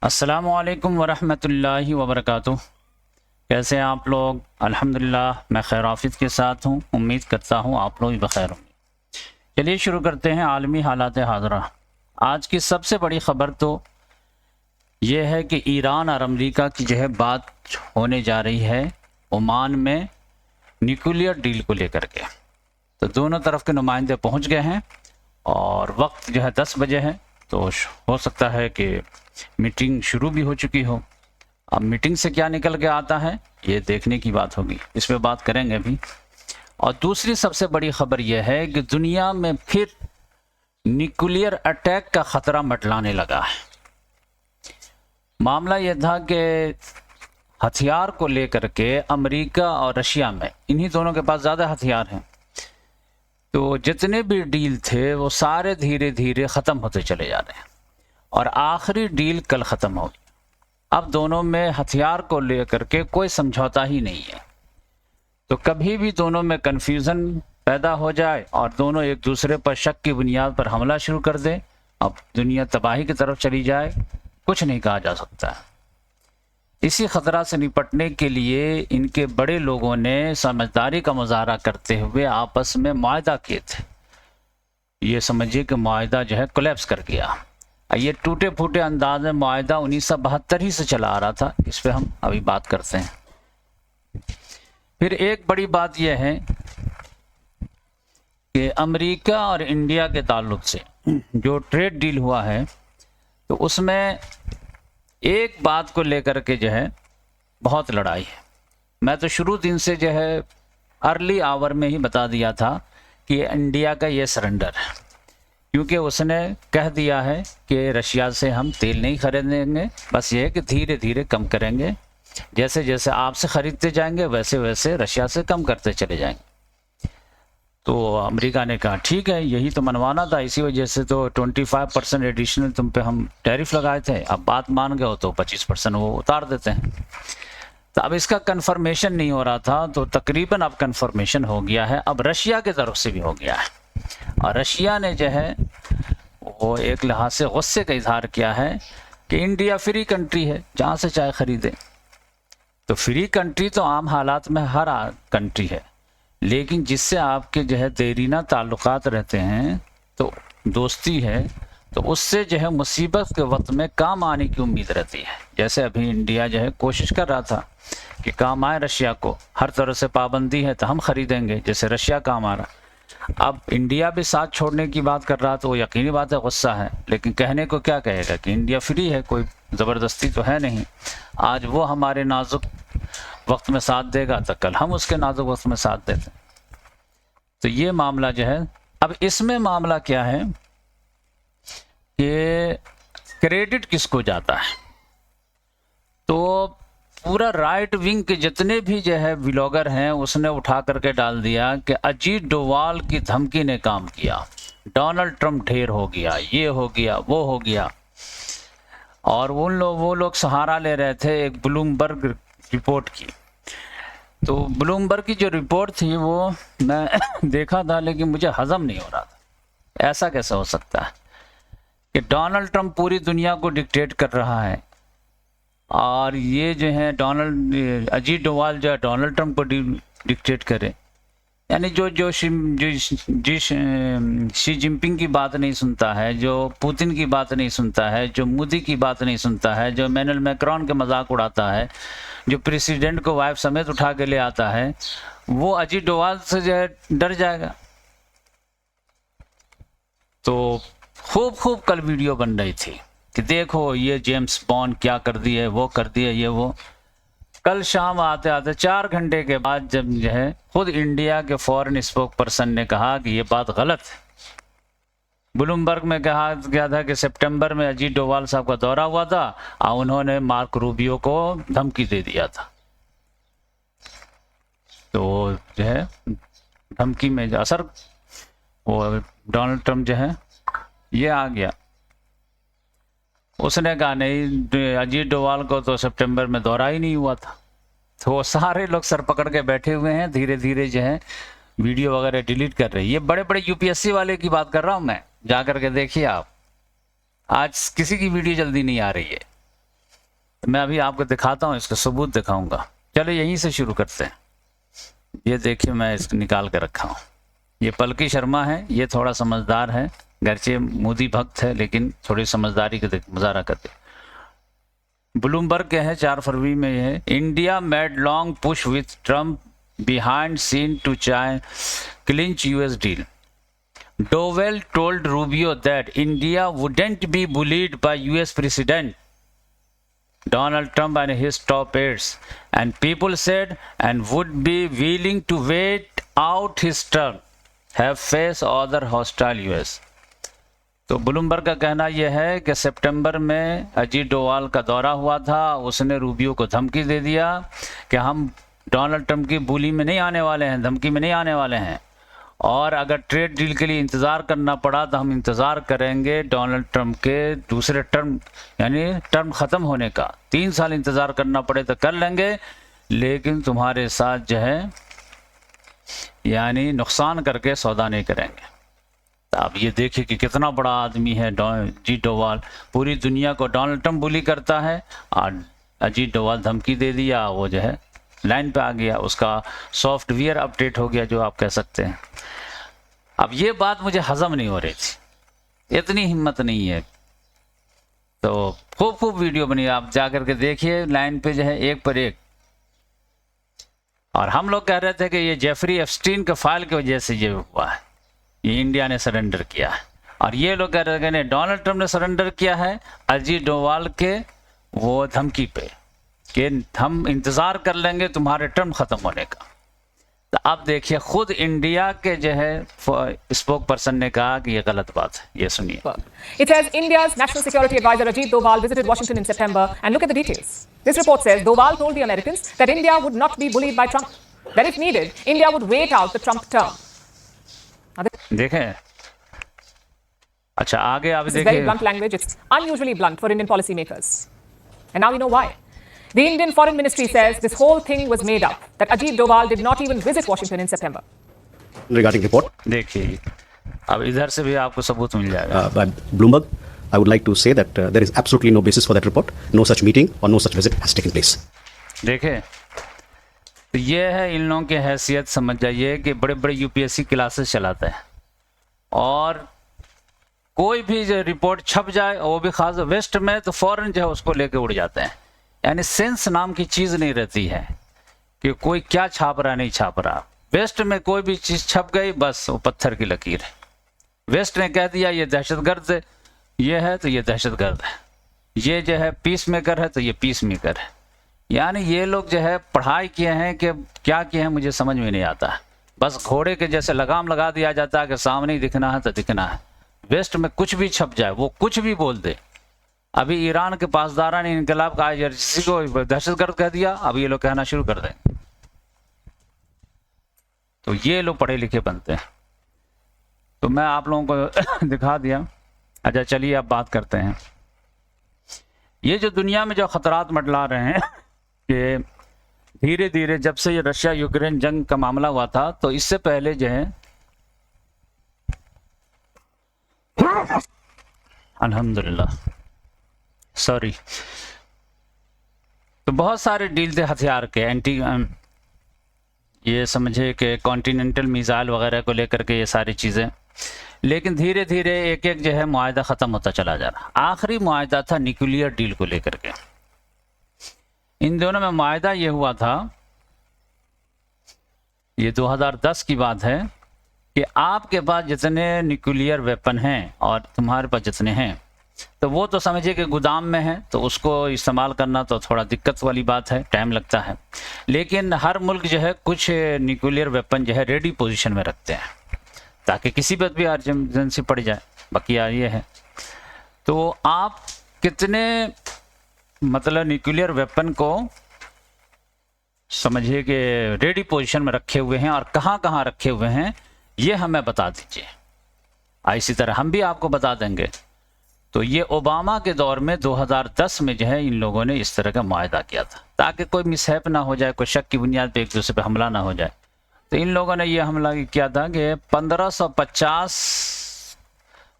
अस्सलामुअलैकुम वरहमतुल्लाहि वबरकातुह। कैसे हैं आप लोग? अल्हम्दुलिल्लाह मैं खैर आफियत के साथ हूँ। उम्मीद करता हूँ आप लोग भी बखैर होंगे। चलिए शुरू करते हैं आलमी हालात हाज़िरा। आज की सबसे बड़ी ख़बर तो ये है कि ईरान और अमेरिका की जो है बात होने जा रही है ओमान में न्यूक्लियर डील को लेकर के। तो दोनों तरफ के नुमाइंदे पहुँच गए हैं और वक्त जो है 10 बजे है, तो हो सकता है कि मीटिंग शुरू भी हो चुकी हो। अब मीटिंग से क्या निकल के आता है ये देखने की बात होगी, इस पे बात करेंगे अभी। और दूसरी सबसे बड़ी खबर यह है कि दुनिया में फिर न्यूक्लियर अटैक का खतरा मंडराने लगा है। मामला यह था कि हथियार को लेकर के अमेरिका और रशिया में, इन्हीं दोनों के पास ज़्यादा हथियार हैं, तो जितने भी डील थे वो सारे धीरे धीरे ख़त्म होते चले जा रहे हैं और आखिरी डील कल ख़त्म होगी। अब दोनों में हथियार को लेकर के कोई समझौता ही नहीं है, तो कभी भी दोनों में कन्फ्यूज़न पैदा हो जाए और दोनों एक दूसरे पर शक की बुनियाद पर हमला शुरू कर दें, अब दुनिया तबाही की तरफ चली जाए, कुछ नहीं कहा जा सकता। इसी खतरा से निपटने के लिए इनके बड़े लोगों ने समझदारी का मुजाहरा करते हुए आपस में मुआहदा किए थे। ये समझिए कि मुआहदा जो है कोलैप्स कर गया। ये टूटे फूटे अंदाज में मुआहदा 1972 ही से चला आ रहा था, इस पे हम अभी बात करते हैं। फिर एक बड़ी बात यह है कि अमेरिका और इंडिया के ताल्लुक से जो ट्रेड डील हुआ है, तो उसमें एक बात को लेकर के जो है बहुत लड़ाई है। मैं तो शुरू दिन से जो है अर्ली आवर में ही बता दिया था कि इंडिया का ये सरेंडर है, क्योंकि उसने कह दिया है कि रशिया से हम तेल नहीं खरीदेंगे, बस ये है कि धीरे धीरे कम करेंगे, जैसे जैसे आपसे ख़रीदते जाएंगे वैसे वैसे रशिया से कम करते चले जाएंगे। तो अमेरिका ने कहा ठीक है, यही तो मनवाना था, इसी वजह से तो 25% एडिशनल तुम पे हम टैरिफ लगाए थे, अब बात मान गए हो तो 25% वो उतार देते हैं। तो अब इसका कन्फर्मेशन नहीं हो रहा था, तो तकरीबन अब कन्फर्मेशन हो गया है, अब रशिया की तरफ से भी हो गया है। और रशिया ने जो है वो एक लिहाज से गुस्से का इजहार किया है कि इंडिया फ्री कंट्री है, जहाँ से चाहे ख़रीदे। तो फ्री कंट्री तो आम हालात में हर कंट्री है, लेकिन जिससे आपके जो है देरीना ताल्लुकात रहते हैं, तो दोस्ती है, तो उससे जो है मुसीबत के वक्त में काम आने की उम्मीद रहती है। जैसे अभी इंडिया जो है कोशिश कर रहा था कि काम आए रशिया को, हर तरह से पाबंदी है तो हम ख़रीदेंगे, जैसे रशिया काम आ रहा। अब इंडिया भी साथ छोड़ने की बात कर रहा, तो यकीनी बात है गुस्सा है, लेकिन कहने को क्या कहेगा कि इंडिया फ्री है, कोई ज़बरदस्ती तो है नहीं। आज वो हमारे नाजुक वक्त में साथ देगा तो कल हम उसके नाजुक वक्त में साथ देते। तो ये मामला जो है, अब इसमें मामला क्या है कि क्रेडिट किसको जाता है, तो पूरा राइट विंग के जितने भी जो है व्लॉगर हैं उसने उठा करके डाल दिया कि अजीत डोवाल की धमकी ने काम किया, डोनाल्ड ट्रंप ढेर हो गया, ये हो गया, वो हो गया। और वो लोग सहारा ले रहे थे एक ब्लूमबर्ग रिपोर्ट की। तो ब्लूमबर्ग की जो रिपोर्ट थी वो मैं देखा था, लेकिन मुझे हजम नहीं हो रहा था। ऐसा कैसे हो सकता है कि डोनाल्ड ट्रंप पूरी दुनिया को डिक्टेट कर रहा है और ये जो है अजीत डोवाल जो है डोनाल्ड ट्रंप को डिक्टेट करे। यानी जो शी जिनपिंग की बात नहीं सुनता है, जो पुतिन की बात नहीं सुनता है, जो मोदी की बात नहीं सुनता है, जो इमैनुअल मैक्रोन के मजाक उड़ाता है, जो प्रेसिडेंट को वाइफ समेत उठा के ले आता है, वो अजीत डोवाल से जो है डर जाएगा। तो खूब कल वीडियो बन रही थी कि देखो ये जेम्स बॉन्ड क्या कर दिए, वो कर दिए, ये वो। कल शाम आते आते 4 घंटे के बाद जब जो है खुद इंडिया के फॉरेन स्पोक पर्सन ने कहा कि ये बात गलत है। ब्लूमबर्ग में कहा गया था कि सितंबर में अजीत डोवाल साहब का दौरा हुआ था और उन्होंने मार्क रूबियो को धमकी दे दिया था। तो जो है धमकी में जो असर, वो डोनाल्ड ट्रंप जो है ये आ गया, उसने कहा नहीं, अजीत डोवाल को तो सितंबर में दौरा ही नहीं हुआ था। तो वो सारे लोग सर पकड़ के बैठे हुए हैं, धीरे धीरे जो है वीडियो वगैरह डिलीट कर रहे हैं। ये बड़े बड़े यूपीएससी वाले की बात कर रहा हूँ मैं, जा कर के देखिए आप, आज किसी की वीडियो जल्दी नहीं आ रही है। मैं अभी आपको दिखाता हूँ, इसका सबूत दिखाऊंगा। चलो यहीं से शुरू करते हैं। ये देखिए मैं इसको निकाल कर रखा हूँ। ये पलकी शर्मा है, ये थोड़ा समझदार है, गरचे मोदी भक्त है लेकिन थोड़ी समझदारी का मुजाहरा करते। ब्लूमबर्ग के हैं 4 फरवरी में। ये है, India made long push with Trump behind scene to चाय clinch US deal. Dowell told Rubio that India wouldn't be bullied by US President Donald Trump and his top aides, and people said and would be willing to wait out his term, have faced other hostile US. तो Bloomberg का कहना यह है कि सितंबर में अजीत डोवाल का दौरा हुआ था, उसने रूबियो को धमकी दे दिया कि हम डोनाल्ड ट्रंप की बुली में नहीं आने वाले हैं, धमकी में नहीं आने वाले हैं, और अगर ट्रेड डील के लिए इंतज़ार करना पड़ा तो हम इंतज़ार करेंगे डोनाल्ड ट्रंप के दूसरे टर्म, यानी टर्म ख़त्म होने का। 3 साल इंतज़ार करना पड़े तो कर लेंगे, लेकिन तुम्हारे साथ जो है यानी नुकसान करके सौदा नहीं करेंगे। तो आप ये देखिए कि कितना बड़ा आदमी है अजीत डोवाल। पूरी दुनिया को डोनाल्ड ट्रंप बुली करता है और अजीत डोवाल धमकी दे दिया, वो जो है लाइन पे आ गया, उसका सॉफ्टवेयर अपडेट हो गया जो आप कह सकते हैं। अब ये बात मुझे हजम नहीं हो रही थी, इतनी हिम्मत नहीं है। तो खूब वीडियो बनी, आप जाकर के देखिए, लाइन पे जो है एक पर एक। और हम लोग कह रहे थे कि ये जेफरी एप्स्टीन के फाइल की वजह से ये हुआ है, ये इंडिया ने सरेंडर किया है, और ये लोग कह रहे थे नहीं, डोनाल्ड ट्रंप ने सरेंडर किया है अजीत डोवाल के वो धमकी पे कि हम इंतज़ार कर लेंगे तुम्हारे टर्म ख़त्म होने का। तो अब देखिए खुद इंडिया के जो है स्पोक पर्सन ने कहा कि ये गलत बात है, ये सुनिए। It says India's National Security Advisor Ajit Doval visited Washington in September, and look at the details. This report says Doval told the Americans that India would not be bullied by Trump, that if needed, India would wait out the Trump term. देखें, अच्छा आगे आप देखिए। Very blunt language. It's unusually blunt for Indian policymakers, and now we know why. The Indian Foreign Ministry says this whole thing was made up, that Ajit Doval did not even visit Washington in September. Regarding report, देखिए अब इधर से भी आपको सबूत मिल जाएगा। by Bloomberg, I would like to say that there is absolutely no basis for that report. No such meeting or no such visit has taken place. देखें, तो ये है इन लोगों की हैसियत, समझ जाइए कि बड़े बड़े यूपीएससी क्लासेस चलाते हैं, और कोई भी जो रिपोर्ट छप जाए, वो भी खास वेस्ट में, तो फौरन जो है उसको लेके उड़ जाते हैं। यानी सेंस नाम की चीज़ नहीं रहती है कि कोई क्या छाप रहा नहीं छाप रहा। वेस्ट में कोई भी चीज़ छप गई, बस वो पत्थर की लकीर है। वेस्ट ने कह दिया ये दहशतगर्द है, ये है तो ये दहशतगर्द है, ये जो है पीस मेकर है तो ये पीस मेकर है। यानी ये लोग जो है पढ़ाई किए हैं कि क्या किए हैं मुझे समझ में नहीं आता है। बस घोड़े के जैसे लगाम लगा दिया जाता है कि सामने ही दिखना है तो दिखना है। वेस्ट में कुछ भी छप जाए, वो कुछ भी बोल दे। अभी ईरान के पासदारा ने इनकलाब का IRGC को दहशतगर्द कह दिया, अब ये लोग कहना शुरू कर देंगे। तो ये लोग पढ़े लिखे बनते हैं। तो मैं आप लोगों को दिखा दिया। अच्छा चलिए अब बात करते हैं। ये जो दुनिया में जो खतरात मंडला रहे हैं कि धीरे धीरे जब से ये रशिया यूक्रेन जंग का मामला हुआ था, तो इससे पहले जो है अल्हम्दुलिल्लाह सॉरी, तो बहुत सारे डील थे हथियार के, एंटी ये समझे कि कॉन्टिनेंटल मिसाइल वगैरह को लेकर के ये सारी चीज़ें। लेकिन धीरे धीरे एक एक जो है मुआहदा ख़त्म होता चला जा रहा। आखिरी मुआहदा था न्यूक्लियर डील को लेकर के। इन दोनों में मुआहदा ये हुआ था, ये 2010 की बात है, कि आपके पास जितने न्यूक्लियर वेपन हैं और तुम्हारे पास जितने हैं, तो वो तो समझिए कि गोदाम में है, तो उसको इस्तेमाल करना तो थोड़ा दिक्कत वाली बात है, टाइम लगता है। लेकिन हर मुल्क जो है कुछ न्यूक्लियर वेपन जो है रेडी पोजीशन में रखते हैं ताकि किसी वक्त भी इमरजेंसी पड़ जाए। बाकी ये है, तो आप कितने मतलब न्यूक्लियर वेपन को समझिए कि रेडी पोजीशन में रखे हुए हैं और कहाँ कहाँ रखे हुए हैं, ये हमें बता दीजिए। इसी तरह हम भी आपको बता देंगे। तो ये ओबामा के दौर में 2010 में जो है इन लोगों ने इस तरह का मुआहदा किया था ताकि कोई मिसहैप ना हो जाए, कोई शक की बुनियाद पे एक दूसरे पे हमला ना हो जाए। तो इन लोगों ने ये हमला किया था कि 1550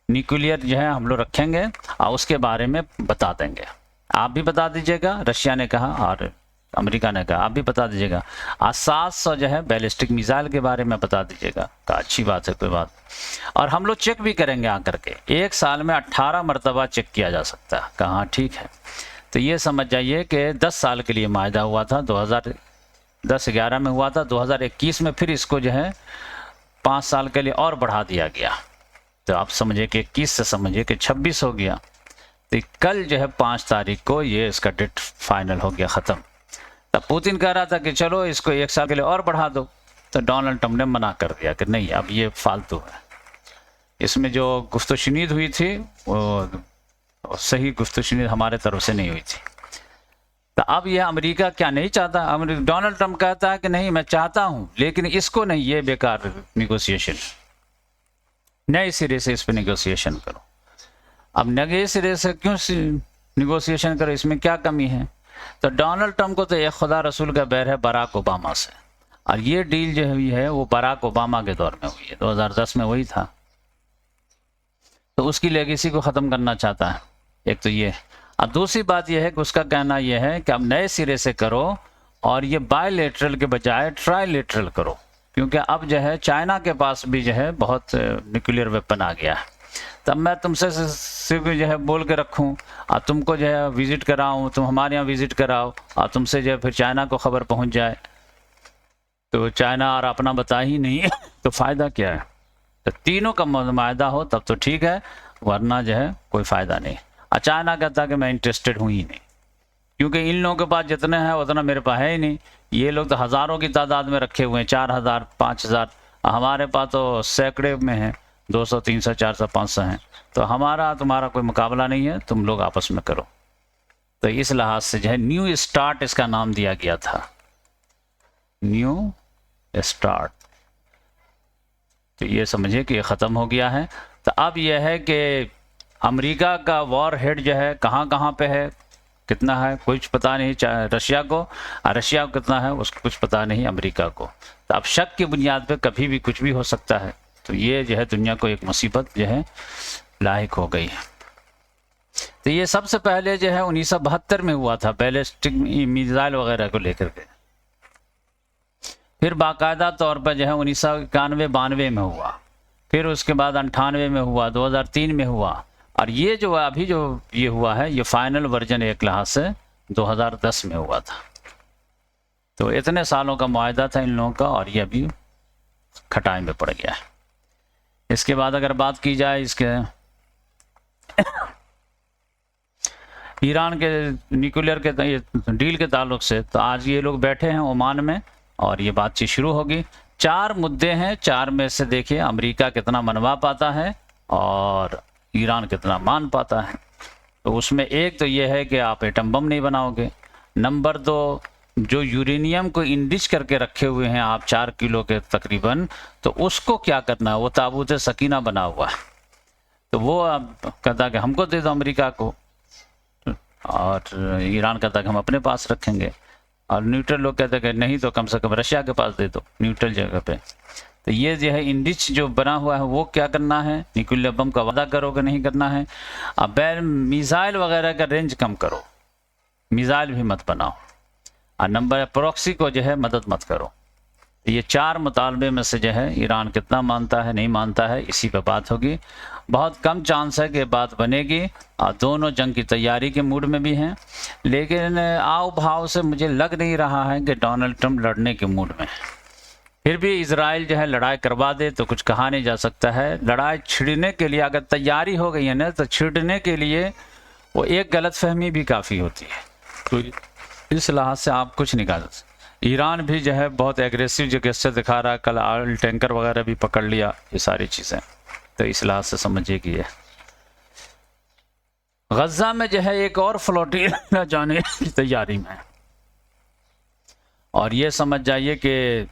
न्यूक्लियर जो है हम लोग रखेंगे और उसके बारे में बता देंगे। आप भी बता दीजिएगा, रशिया ने कहा और अमेरिका ने कहा, आप भी बता दीजिएगा। आज 700 जो है बैलिस्टिक मिसाइल के बारे में बता दीजिएगा, का अच्छी बात है, कोई बात। और हम लोग चेक भी करेंगे आकर के, एक साल में 18 मरतबा चेक किया जा सकता है, कहाँ ठीक है। तो ये समझ जाइए कि 10 साल के लिए मायदा हुआ था, 2010-11 में हुआ था, 2021 में फिर इसको जो है 5 साल के लिए और बढ़ा दिया गया। तो आप समझिए कि 21 से समझिए कि 26 हो गया। तो कल जो है 5 तारीख को ये इसका डेट फाइनल हो गया, ख़त्म। तब पुतिन कह रहा था कि चलो इसको 1 साल के लिए और बढ़ा दो, तो डोनाल्ड ट्रंप ने मना कर दिया कि नहीं, अब ये फालतू है। इसमें जो गुफ्तशुनीद हुई थी वो सही गुफ्तशुनीद हमारे तरफ से नहीं हुई थी। तो अब यह अमेरिका क्या नहीं चाहता, डोनाल्ड ट्रंप कहता है कि नहीं मैं चाहता हूँ, लेकिन इसको नहीं, ये बेकार निगोशिएशन, नए सिरे से इस पर निगोशिएशन करो। अब नए सिरे से क्यों निगोशिएशन करो, इसमें क्या कमी है। तो डोनाल्ड ट्रंप को तो एक खुदा रसूल का बैर है बराक ओबामा से, और ये डील जो हुई है वो बराक ओबामा के दौर में हुई है, 2010 में वही था। तो उसकी लेगेसी को ख़त्म करना चाहता है, एक तो ये। और दूसरी बात यह है कि उसका कहना यह है कि अब नए सिरे से करो और ये बायलेटरल के बजाय ट्राइलेटरल करो, क्योंकि अब जो है चाइना के पास भी जो है बहुत न्यूक्लियर वेपन आ गया है। तब मैं तुमसे सिर्फ जो है बोल के रखूं और तुमको जो है विज़िट कराऊं, तुम हमारे यहाँ विज़िट कराओ और तुमसे जो है फिर चाइना को खबर पहुंच जाए, तो चाइना और अपना बता ही नहीं तो फ़ायदा क्या है। तो तीनों का मायदा हो तब तो ठीक है, वरना जो है कोई फ़ायदा नहीं। चाइना कहता कि मैं इंटरेस्टेड हूँ ही नहीं, क्योंकि इन लोगों के पास जितने हैं उतना मेरे पास है ही नहीं। ये लोग तो हज़ारों की तादाद में रखे हुए हैं, 4000 5000, हमारे पास तो सैकड़े में हैं, 200 300 400 500 हैं। तो हमारा तुम्हारा कोई मुकाबला नहीं है, तुम लोग आपस में करो। तो इस लिहाज से जो है न्यू स्टार्ट इसका नाम दिया गया था, न्यू स्टार्ट। तो ये समझिए कि ये ख़त्म हो गया है। तो अब यह है कि अमेरिका का वॉर हेड जो है कहाँ कहाँ पे है, कितना है कुछ पता नहीं रशिया को, और रशिया को कितना है उसको कुछ पता नहीं अमेरिका को। तो अब शक की बुनियाद पे कभी भी कुछ भी हो सकता है। तो ये जो है दुनिया को एक मुसीबत जो है लायक हो गई है। तो ये सबसे पहले जो है 1972 में हुआ था, बैलिस्टिक मिसाइल वगैरह को लेकर के। फिर बाकायदा तौर पर जो है 1991-92 में हुआ, फिर उसके बाद 98 में हुआ, 2003 में हुआ, और ये जो अभी जो ये हुआ है ये फाइनल वर्जन एक लिहाज से 2010 में हुआ था। तो इतने सालों का मुआहदा था इन लोगों का, और ये अभी खटाई में पड़ गया है। इसके बाद अगर बात की जाए इसके ईरान के न्यूक्लियर के डील के ताल्लुक से, तो आज ये लोग बैठे हैं ओमान में और ये बातचीत शुरू होगी। 4 मुद्दे हैं, 4 में से देखिए अमेरिका कितना मनवा पाता है और ईरान कितना मान पाता है। तो उसमें एक तो ये है कि आप एटम बम नहीं बनाओगे। नंबर 2, जो यूरेनियम को इंडिच करके रखे हुए हैं आप 4 किलो के तकरीबन, तो उसको क्या करना है, वो ताबूत सकीना बना हुआ है, तो वो कहता कि हमको दे दो अमेरिका को, और ईरान कहता कि हम अपने पास रखेंगे, और न्यूट्रल लोग कहते हैं कि नहीं तो कम से कम रशिया के पास दे दो न्यूट्रल जगह पे। तो ये जो है इंडिच जो बना हुआ है वो क्या करना है, न्यूक्लियर बम का वादा करोगे नहीं करना है। अब मिसाइल वगैरह का रेंज कम करो, मिसाइल भी मत बनाओ, और नंबर प्रॉक्सी को जो है मदद मत करो। ये 4 मुतालबे में से जो है ईरान कितना मानता है नहीं मानता है, इसी पर बात होगी। बहुत कम चांस है कि बात बनेगी, और दोनों जंग की तैयारी के मूड में भी हैं, लेकिन आव भाव से मुझे लग नहीं रहा है कि डोनाल्ड ट्रंप लड़ने के मूड में है। फिर भी इजराइल जो है लड़ाई करवा दे तो कुछ कहा नहीं जा सकता है। लड़ाई छिड़ने के लिए अगर तैयारी हो गई है ना, तो छिड़ने के लिए वो एक गलतफहमी भी काफ़ी होती है। तो इस लिहाज से आप कुछ नहीं कह सकते। ईरान भी जो है बहुत एग्रेसिव जो गेस्चर दिखा रहा है, कल ऑयल टैंकर वगैरह भी पकड़ लिया, ये सारी चीज़ें। तो इस लिहाज से समझिए कि ये गजा में जो है एक और फ्लोटिला जाने की तैयारी में है, और ये समझ जाइए कि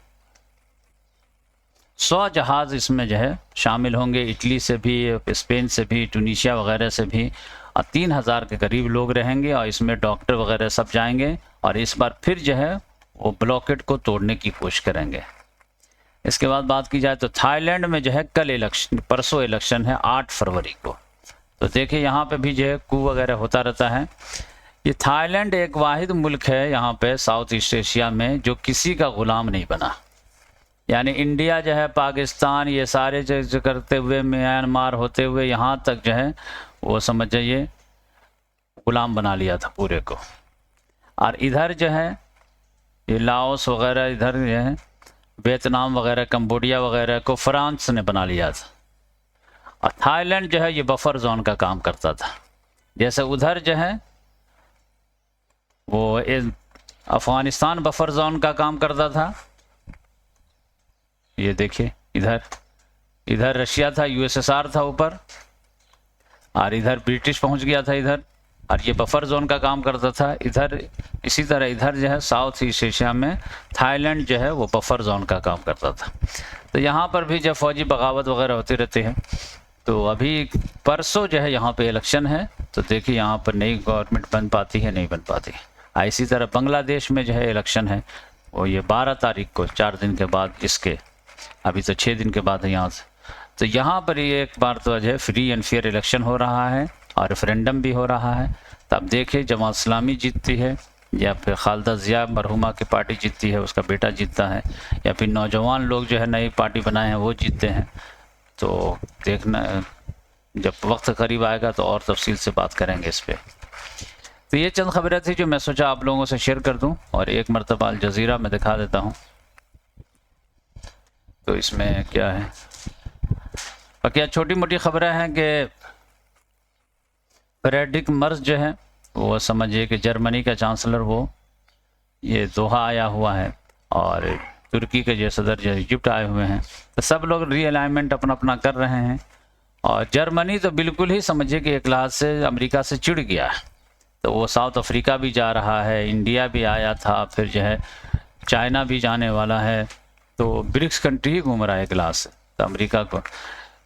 100 जहाज़ इसमें जो है शामिल होंगे, इटली से भी, स्पेन से भी, टूनीशिया वगैरह से भी, और 3000 के करीब लोग रहेंगे, और इसमें डॉक्टर वगैरह सब जाएंगे, और इस बार फिर जो है वो ब्लॉकेट को तोड़ने की कोशिश करेंगे। इसके बाद बात की जाए तो थाईलैंड में जो है कल इलेक्शन, परसों इलेक्शन है 8 फरवरी को। तो देखिए यहाँ पे भी जो है कू वगैरह होता रहता है। ये थाईलैंड एक वाहिद मुल्क है यहाँ पे साउथ ईस्ट एशिया में जो किसी का ग़ुलाम नहीं बना। यानी इंडिया जो है, पाकिस्तान, ये सारे जो करते हुए, म्यांमार होते हुए यहाँ तक जो है वो समझ जाइए ग़ुलाम बना लिया था पूरे को। और इधर जो है ये लाओस वगैरह, इधर जो है वियतनाम वगैरह, कंबोडिया वगैरह को फ्रांस ने बना लिया था। और थाईलैंड जो है ये बफर जोन का काम करता था। जैसे उधर जो है वो अफ़गानिस्तान बफर जोन का काम करता था। ये देखिए इधर रशिया था, यूएसएसआर था ऊपर, और इधर ब्रिटिश पहुंच गया था इधर, और ये बफर जोन का काम करता था इधर। इसी तरह इधर जो है साउथ ईस्ट एशिया में थाईलैंड जो है वो बफर जोन का काम करता था। तो यहाँ पर भी जब फौजी बगावत वगैरह होती रहती है, तो अभी परसों जो है यहाँ पे इलेक्शन है, तो देखिए यहाँ पर नई गवर्नमेंट बन पाती है नहीं बन पाती है। इसी तरह बांग्लादेश में जो है इलेक्शन है, वो ये 12 तारीख को, 4 दिन के बाद इसके, अभी तो 6 दिन के बाद है यहाँ से। तो यहाँ पर ये एक बार तो जो है फ्री एंड फेयर इलेक्शन हो रहा है और रेफरेंडम भी हो रहा है। तब देखिए जमात इस्लामी जीतती है या फिर खालिदा ज़िया मरहुमा की पार्टी जीतती है, उसका बेटा जीतता है, या फिर नौजवान लोग जो है नई पार्टी बनाए हैं वो जीतते हैं। तो देखना जब वक्त करीब आएगा तो और तफसील से बात करेंगे इस पर। तो ये चंद खबरें थी जो मैं सोचा आप लोगों से शेयर कर दूं, और एक मरतबा अल जज़ीरा में दिखा देता हूं। तो इसमें क्या है, बाकी छोटी मोटी खबरें हैं कि फ्रेडरिक मर्ज जो है वो समझिए कि जर्मनी का चांसलर, वो ये दोहा आया हुआ है, और तुर्की के जो सदर जो इजिप्ट आए हुए हैं। तो सब लोग रीअलाइनमेंट अपना अपना कर रहे हैं। और जर्मनी तो बिल्कुल ही समझिए कि एक लिहाज से अमेरिका से चिढ़ गया है, तो वो साउथ अफ्रीका भी जा रहा है, इंडिया भी आया था, फिर जो है चाइना भी जाने वाला है। तो ब्रिक्स कंट्री ही घूम रहा है एक लिहाज से। तो अमेरिका को,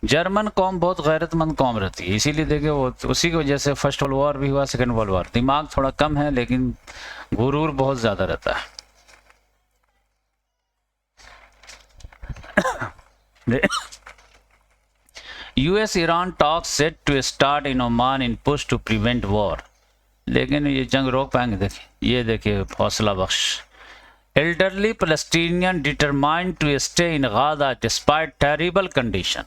जर्मन कौम बहुत गैरतमंद कौम रहती है, इसीलिए देखिए वो उसी की वजह से फर्स्ट वर्ल्ड वॉर भी हुआ, सेकेंड वर्ल्ड वॉर। दिमाग थोड़ा कम है लेकिन गुरूर बहुत ज़्यादा रहता है। US Iran talks set to start in Oman in push to prevent war. लेकिन ये जंग रोक पाएंगे? देखिए ये देखिए हौसला बख्श। Elderly Palestinian determined to stay in Gaza despite terrible condition.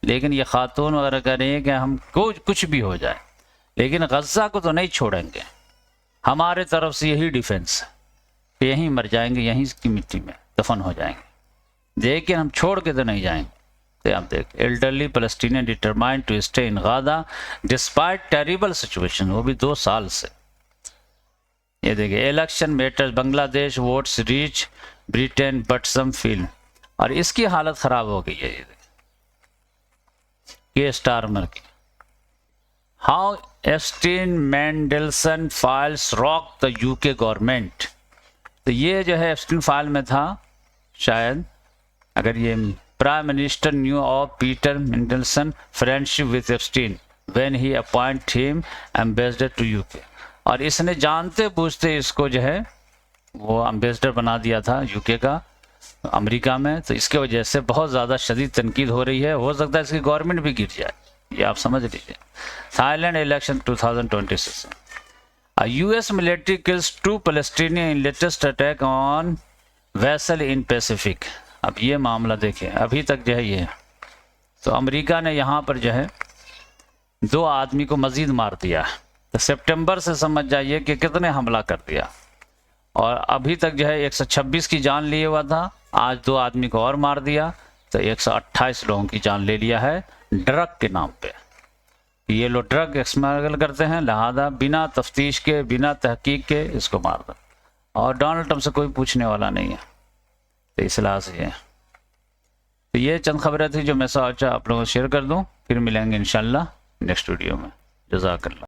लेकिन ये खातून वगैरह कह रही है कि हम कुछ भी हो जाए लेकिन गजा को तो नहीं छोड़ेंगे, हमारे तरफ से यही डिफेंस है, यहीं मर जाएंगे, यहीं की मिट्टी में दफन हो जाएंगे, लेकिन हम छोड़ के तो नहीं जाएंगे। तो आप देख, elderly Palestinian determined to stay in Gaza despite terrible situation, वो भी 2 साल से। ये देखिए, election matters, Bangladesh votes reach Britain but some feel, और इसकी हालत खराब हो गई है। ये देखिए स्टारमर की, how Epstein Mandelson files rock the UK government. तो ये जो है एस्टीन फाइल में था शायद, अगर ये prime minister knew of Peter Mandelson friendship with Epstein when he appoint him ambassador to UK, और इसने जानते बूझते इसको जो है वो एम्बेसडर बना दिया था यूके का अमेरिका में। तो इसके वजह से बहुत ज़्यादा शदीद तनकीद हो रही है, हो सकता है इसकी गवर्नमेंट भी गिर जाए, ये आप समझ लीजिए। Thailand election 2026, US military kills 2 Palestinian in latest attack on vessel in Pacific. अब ये मामला देखिए, अभी तक जो है ये, तो अमेरिका ने यहाँ पर जो है 2 आदमी को मज़ीद मार दिया। तो सितंबर से समझ जाइए कि कितने हमला कर दिया, और अभी तक जो है 126 की जान लिए हुआ था, आज 2 आदमी को और मार दिया, तो 128 लोगों की जान ले लिया है ड्रग के नाम पे। ये लोग ड्रग स्मगल करते हैं, लिहाजा बिना तफ्तीश के, बिना तहकीक के इसको मार दो, और डोनाल्ड ट्रंप से कोई पूछने वाला नहीं है। तो इस लिहाज से ये, तो ये चंद खबरें थी जो मैं सोचा आप लोगों को शेयर कर दूं। फिर मिलेंगे इंशाल्लाह नेक्स्ट वीडियो में। जज़ाकल्लाह।